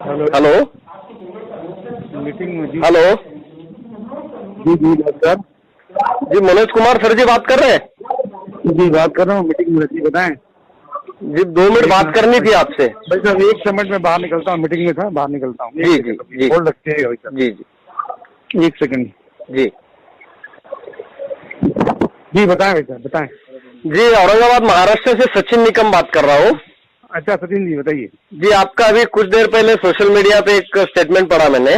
Hello meeting में जी। Hello जी sir. जी Manoj Kumar sir जी बात कर रहे हैं? जी बात कर रहा हूँ, मीटिंग में जी बताएं। जी 2 मिनट बात करनी थी आपसे। भाई साहब 1 मिनट में बाहर निकलता हूँ, मीटिंग में था, बाहर निकलता हूँ। जी जी जी होल्ड रखते हैं भाई साहब। जी जी 1 सेकंड। जी जी बताएं भाई साहब बताएं। जी औरंगाबाद महाराष्ट्र से सचिन निकम बात कर रहा हूँ। अच्छा सचिन जी बताइए। जी आपका अभी कुछ देर पहले सोशल मीडिया पे एक स्टेटमेंट पढ़ा मैंने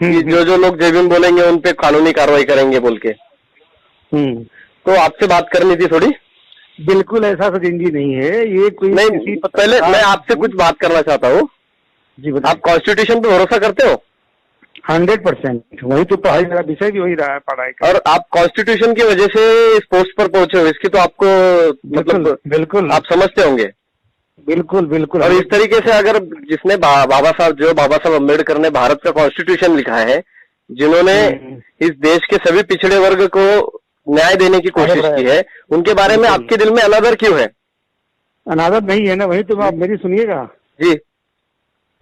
कि जो लोग जय भीम बोलेंगे उन पे कानूनी कार्रवाई करेंगे बोल के। तो आपसे बात करनी थी थोड़ी। बिल्कुल ऐसा सचिन जी नहीं है, ये कोई नहीं पहले मैं आपसे कुछ बात करना चाहता हूँ। जी बताएं। आप कॉन्स्टिट्यूशन पे भरोसा करते हो? 100%। वही तो पढ़ाई मेरा विषय भी वही रहा है, पढ़ाई का। और आप कॉन्स्टिट्यूशन की वजह से इस पोस्ट पर पहुंचे हो, इसकी तो आपको मतलब बिल्कुल आप समझते होंगे। बिल्कुल बिल्कुल। और इस तरीके से अगर जिसने बाबा साहब अम्बेडकर ने भारत का कॉन्स्टिट्यूशन लिखा है, जिन्होंने इस देश के सभी पिछड़े वर्ग को न्याय देने की कोशिश की है, उनके बारे में आपके दिल में अनादर क्यों है? अनादर नहीं है ना, वही तो आप मेरी सुनिएगा जी।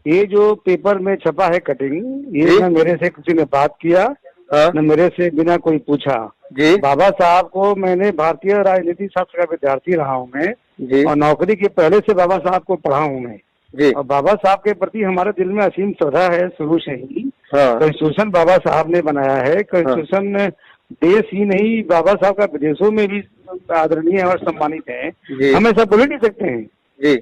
ये जो पेपर में छपा है कटिंग, ये न मेरे से किसी ने बात किया, न मेरे से बिना कोई पूछा। जी। बाबा साहब को मैंने भारतीय राजनीति शास्त्र का विद्यार्थी रहा हूँ मैं जी। और नौकरी के पहले से बाबा साहब को पढ़ा हूँ मैं जी। और बाबा साहब के प्रति हमारे दिल में असीम श्रद्धा है शुरू से ही। कॉन्स्टिट्यूशन बाबा साहब ने बनाया है, कॉन्स्टिट्यूशन देश ही नहीं बाबा साहब का विदेशों में भी आदरणीय और सम्मानित है। हम ऐसा बोल नहीं सकते हैं। जी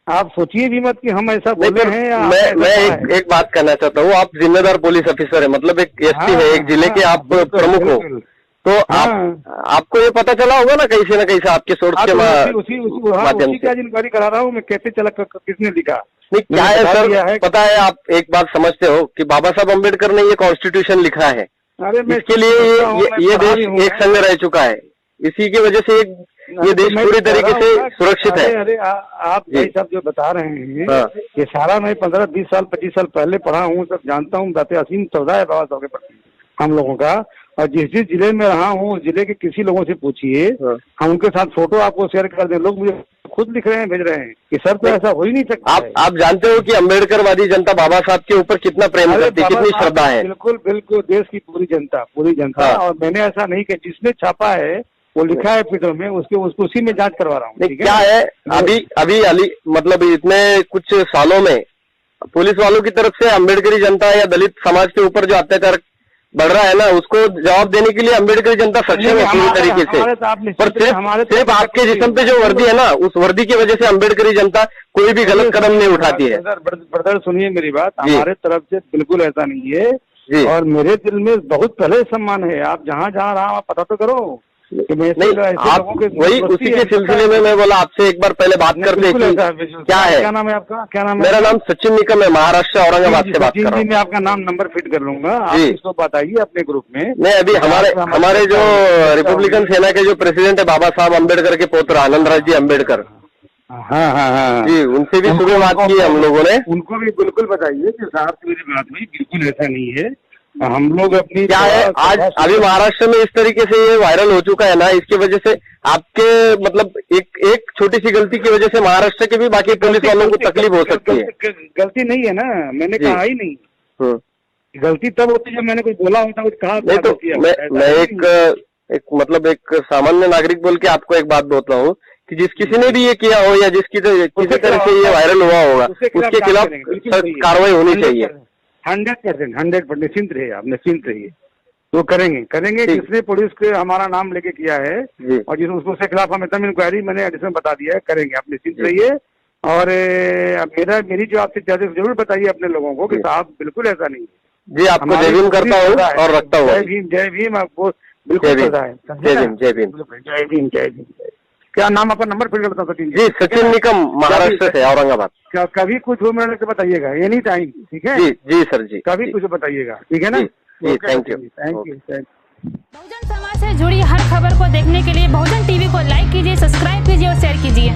आप सोचिए भी मत कि हम ऐसा बोले हैं या मैं एक बात कहना चाहता हूँ। आप जिम्मेदार पुलिस ऑफिसर है, मतलब एक एसपी है, एक जिले के आप प्रमुख हो, तो आपको ये पता चला होगा ना कहीं से आपके सोर्स के माध्यम से। क्या जानकारी करा रहा हूँ मैं, कैसे चला, किसने लिखा? नहीं क्या है सर, पता है आप एक बात समझते हो कि बाबा साहब अम्बेडकर ने ये कॉन्स्टिट्यूशन लिखा है, इसके लिए ये देश एक संग रह चुका है, इसी की वजह से ये देश पूरी तरीके से सुरक्षित है। अरे आप भाई साहब जो बता रहे हैं ये सारा मैं 15-20 साल 25 साल पहले पढ़ा हूँ, सब जानता हूँ। बातें असीम श्रद्धा है बाबा साहब के प्रति हम लोगों का। और जिस जिले में रहा हूँ, जिले के किसी लोगों से पूछिए, हम उनके साथ फोटो आपको शेयर कर दें, लोग मुझे खुद लिख रहे हैं, भेज रहे हैं कि सर तो ऐसा हो ही नहीं सकता। आप जानते हो कि अम्बेडकरवादी जनता बाबा साहब के ऊपर कितना प्रेम करती है, कितनी श्रद्धा है। बिल्कुल बिल्कुल, देश की पूरी जनता। और मैंने ऐसा नहीं किया, जिसने छापा है वो लिखा है पेपर में, उसको उसी में जांच करवा रहा हूँ। क्या है अभी मतलब इतने कुछ सालों में पुलिस वालों की तरफ से अम्बेडकरी जनता या दलित समाज के ऊपर जो अत्याचार बढ़ रहा है ना, उसको जवाब देने के लिए अम्बेडकरी जनता सक्षम है पूरी तरीके से। पर सिर्फ आपके जिस्म पे जो वर्दी है ना, उस वर्दी की वजह से अम्बेडकरी जनता कोई भी गलत कदम नहीं उठाती है। ब्रदर सुनिए मेरी बात, हमारे तरफ से बिल्कुल ऐसा नहीं है और मेरे दिल में बहुत पहले सम्मान है। आप जहाँ रहा आप पता तो करो। नहीं आप वही उसी के सिलसिले में मैं बोला आपसे एक बार पहले बात करते हैं। क्या है, क्या नाम है आपका? क्या नाम है? मेरा नाम सचिन निकम है, महाराष्ट्र औरंगाबाद से बात कर रहा हूँ। मैं आपका नाम नंबर फिट कर लूंगा, आप इसको बताइए अपने ग्रुप में। नहीं अभी हमारे जो रिपब्लिकन सेना के जो प्रेसिडेंट है बाबा साहब अम्बेडकर के पुत्र आनंद राज जी अम्बेडकर, हाँ जी उनसे भी सुबह बात की हम लोगों ने। उनको भी बिल्कुल बताइए कि साहब से मेरी बात हुई, बिल्कुल ऐसा नहीं है। हम लोग अपनी क्या है आज अभी महाराष्ट्र में इस तरीके से ये वायरल हो चुका है ना, इसकी वजह से आपके मतलब एक छोटी सी गलती की वजह से महाराष्ट्र के भी बाकी पुलिस वालों को तकलीफ हो सकती है। गलती नहीं है ना, मैंने कहा ही नहीं। गलती तब होती है जब मैंने कुछ बोला होता, कुछ कहा। नहीं तो मैं एक मतलब एक सामान्य नागरिक बोल के आपको एक बात बोलता हूँ कि जिस किसी ने भी ये किया हो या किसी तरह से ये वायरल हुआ होगा, उसके खिलाफ कार्रवाई होनी चाहिए। 100% निश्चिंत रहिए, आप निश्चिंत रहिए, तो करेंगे। जिसने पुलिस के हमारा नाम लेके किया है और उसके खिलाफ हम एकदम इंक्वायरी मैंने एडिशन बता दिया है, करेंगे। आप निश्चिंत रहिए। और मेरी जो आपसे चाहते जरूर बताइए अपने लोगों को कि साहब बिल्कुल ऐसा नहीं है। जी आपको जय भीम करता हूँ और रखता हूँ। जय भीम आपको बिल्कुल पता है। जय भीम। क्या नाम आपका? नंबर फिर करता सचिन जी। सचिन निकम, महाराष्ट्र से, औरंगाबाद। कभी कुछ हो मेरे को बताइएगा, एनी टाइम। ठीक है जी सर जी, कभी कुछ बताइएगा, ठीक है ना? Thank you. बहुजन समाज से जुड़ी हर खबर को देखने के लिए बहुजन टीवी को लाइक कीजिए, सब्सक्राइब कीजिए और शेयर कीजिए।